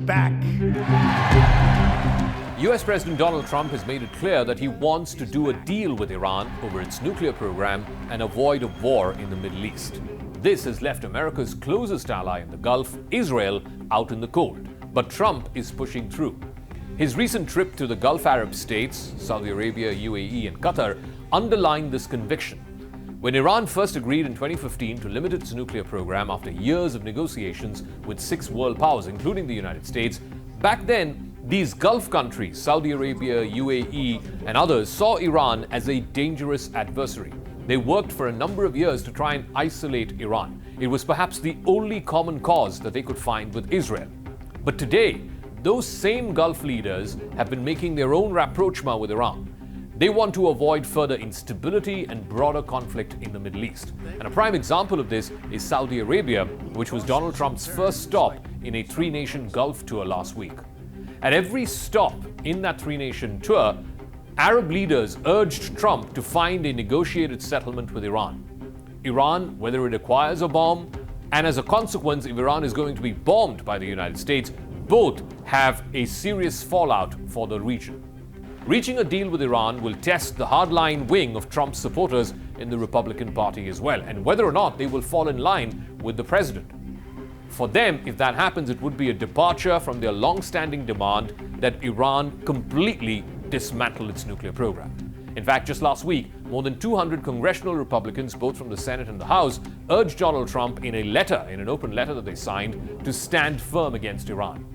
back. US President Donald Trump has made it clear that he wants to do a deal with Iran over its nuclear program and avoid a war in the Middle East. This has left America's closest ally in the Gulf, Israel, out in the cold. But Trump is pushing through. His recent trip to the Gulf Arab states, Saudi Arabia, UAE, and Qatar, underlined this conviction. When Iran first agreed in 2015 to limit its nuclear program after years of negotiations with 6 world powers, including the United States, back then, these Gulf countries, Saudi Arabia, UAE, and others, saw Iran as a dangerous adversary. They worked for a number of years to try and isolate Iran. It was perhaps the only common cause that they could find with Israel. But today, those same Gulf leaders have been making their own rapprochement with Iran. They want to avoid further instability and broader conflict in the Middle East. And a prime example of this is Saudi Arabia, which was Donald Trump's first stop in a 3-nation Gulf tour last week. At every stop in that 3-nation tour, Arab leaders urged Trump to find a negotiated settlement with Iran. Iran, whether it acquires a bomb, and as a consequence, if Iran is going to be bombed by the United States, both have a serious fallout for the region. Reaching a deal with Iran will test the hardline wing of Trump's supporters in the Republican Party as well, and whether or not they will fall in line with the president. For them, if that happens, it would be a departure from their long-standing demand that Iran completely dismantle its nuclear program. In fact, just last week, more than 200 congressional Republicans, both from the Senate and the House, urged Donald Trump in an open letter that they signed, to stand firm against Iran.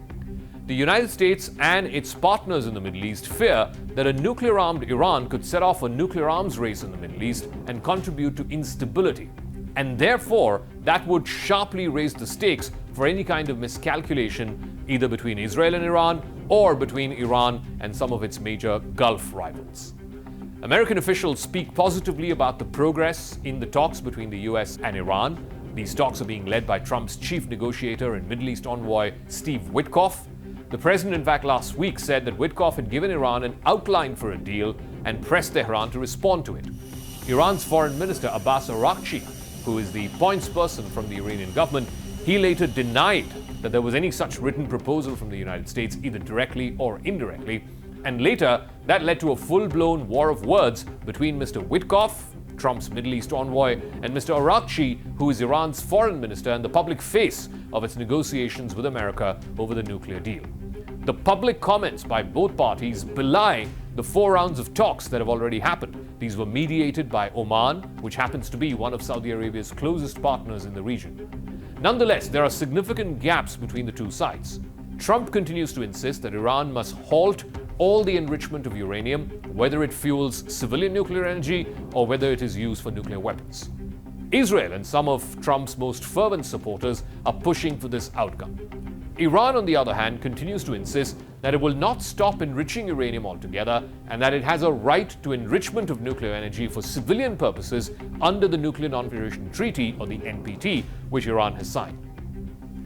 The United States and its partners in the Middle East fear that a nuclear-armed Iran could set off a nuclear arms race in the Middle East and contribute to instability. And therefore, that would sharply raise the stakes for any kind of miscalculation either between Israel and Iran or between Iran and some of its major Gulf rivals. American officials speak positively about the progress in the talks between the US and Iran. These talks are being led by Trump's chief negotiator and Middle East envoy, Steve Witkoff. The president, in fact, last week said that Witkoff had given Iran an outline for a deal and pressed Tehran to respond to it. Iran's foreign minister, Abbas Araghchi, who is the points person from the Iranian government, he later denied that there was any such written proposal from the United States, either directly or indirectly. And later, that led to a full-blown war of words between Mr. Witkoff, Trump's Middle East envoy, and Mr. Araghchi, who is Iran's foreign minister and the public face of its negotiations with America over the nuclear deal. The public comments by both parties belie the 4 rounds of talks that have already happened. These were mediated by Oman, which happens to be one of Saudi Arabia's closest partners in the region. Nonetheless, there are significant gaps between the two sides. Trump continues to insist that Iran must halt all the enrichment of uranium, whether it fuels civilian nuclear energy or whether it is used for nuclear weapons. Israel and some of Trump's most fervent supporters are pushing for this outcome. Iran, on the other hand, continues to insist that it will not stop enriching uranium altogether and that it has a right to enrichment of nuclear energy for civilian purposes under the Nuclear Non-Proliferation Treaty, or the NPT, which Iran has signed.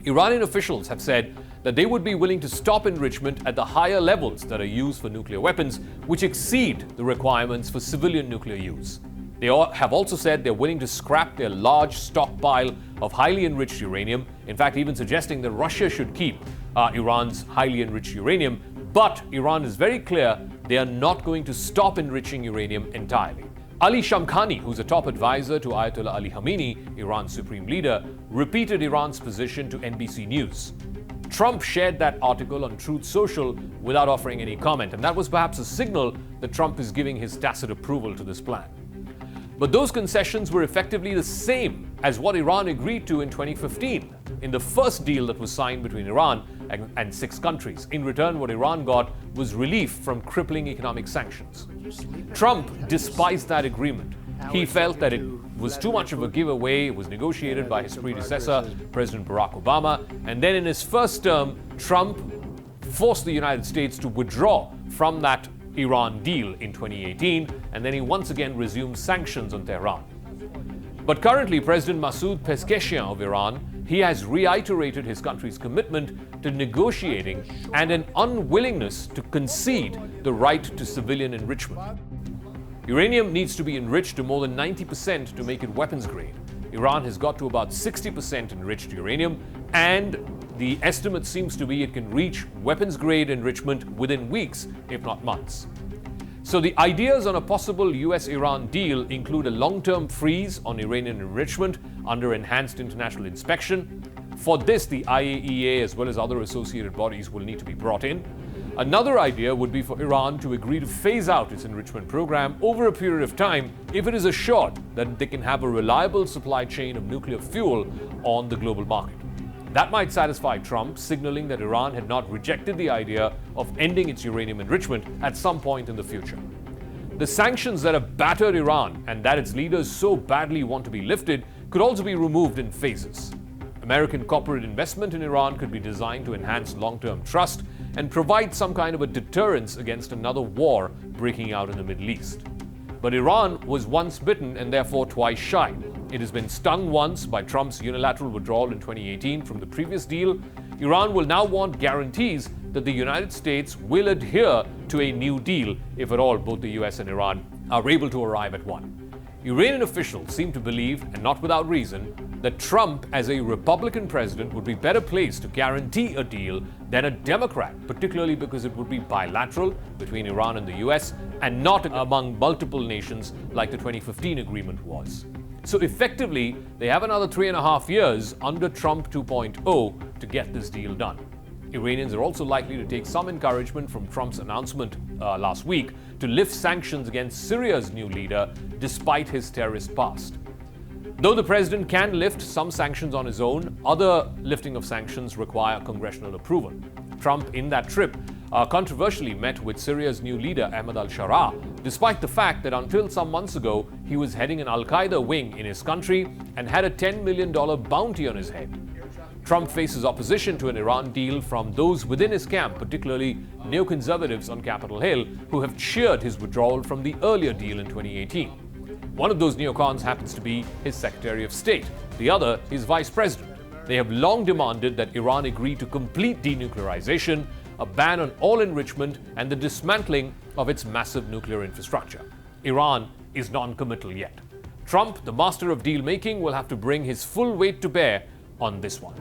Iranian officials have said that they would be willing to stop enrichment at the higher levels that are used for nuclear weapons, which exceed the requirements for civilian nuclear use. They have also said they're willing to scrap their large stockpile of highly enriched uranium, in fact, even suggesting that Russia should keep Iran's highly enriched uranium. But Iran is very clear they are not going to stop enriching uranium entirely. Ali Shamkhani, who's a top advisor to Ayatollah Ali Khamenei, Iran's supreme leader, repeated Iran's position to NBC News. Trump shared that article on Truth Social without offering any comment, and that was perhaps a signal that Trump is giving his tacit approval to this plan. But those concessions were effectively the same as what Iran agreed to in 2015, in the first deal that was signed between Iran and 6 countries. In return, what Iran got was relief from crippling economic sanctions. Trump despised that agreement. He felt that it was too much of a giveaway. It was negotiated by his predecessor, President Barack Obama. And then in his first term, Trump forced the United States to withdraw from that Iran deal in 2018, and then he once again resumed sanctions on Tehran. But currently, President Masoud Pezeshkian of Iran, he has reiterated his country's commitment to negotiating and an unwillingness to concede the right to civilian enrichment. Uranium needs to be enriched to more than 90% to make it weapons grade. Iran has got to about 60% enriched uranium, and the estimate seems to be it can reach weapons-grade enrichment within weeks, if not months. So the ideas on a possible US-Iran deal include a long-term freeze on Iranian enrichment under enhanced international inspection. For this, the IAEA as well as other associated bodies will need to be brought in. Another idea would be for Iran to agree to phase out its enrichment program over a period of time if it is assured that they can have a reliable supply chain of nuclear fuel on the global market. That might satisfy Trump, signaling that Iran had not rejected the idea of ending its uranium enrichment at some point in the future. The sanctions that have battered Iran and that its leaders so badly want to be lifted could also be removed in phases. American corporate investment in Iran could be designed to enhance long-term trust and provide some kind of a deterrence against another war breaking out in the Middle East. But Iran was once bitten and therefore twice shy. It has been stung once by Trump's unilateral withdrawal in 2018 from the previous deal. Iran will now want guarantees that the United States will adhere to a new deal if at all both the US and Iran are able to arrive at one. Iranian officials seem to believe, and not without reason, that Trump as a Republican president would be better placed to guarantee a deal than a Democrat, particularly because it would be bilateral between Iran and the US and not among multiple nations like the 2015 agreement was. So effectively, they have another 3.5 years under Trump 2.0 to get this deal done. Iranians are also likely to take some encouragement from Trump's announcement last week to lift sanctions against Syria's new leader despite his terrorist past. Though the president can lift some sanctions on his own, other lifting of sanctions require congressional approval. Trump, in that trip, controversially met with Syria's new leader, Ahmad al-Sharaa, despite the fact that until some months ago, he was heading an al-Qaeda wing in his country and had a $10 million bounty on his head. Trump faces opposition to an Iran deal from those within his camp, particularly neoconservatives on Capitol Hill, who have cheered his withdrawal from the earlier deal in 2018. One of those neocons happens to be his Secretary of State, the other his Vice President. They have long demanded that Iran agree to complete denuclearization, a ban on all enrichment, and the dismantling of its massive nuclear infrastructure. Iran is non-committal yet. Trump, the master of deal-making, will have to bring his full weight to bear on this one.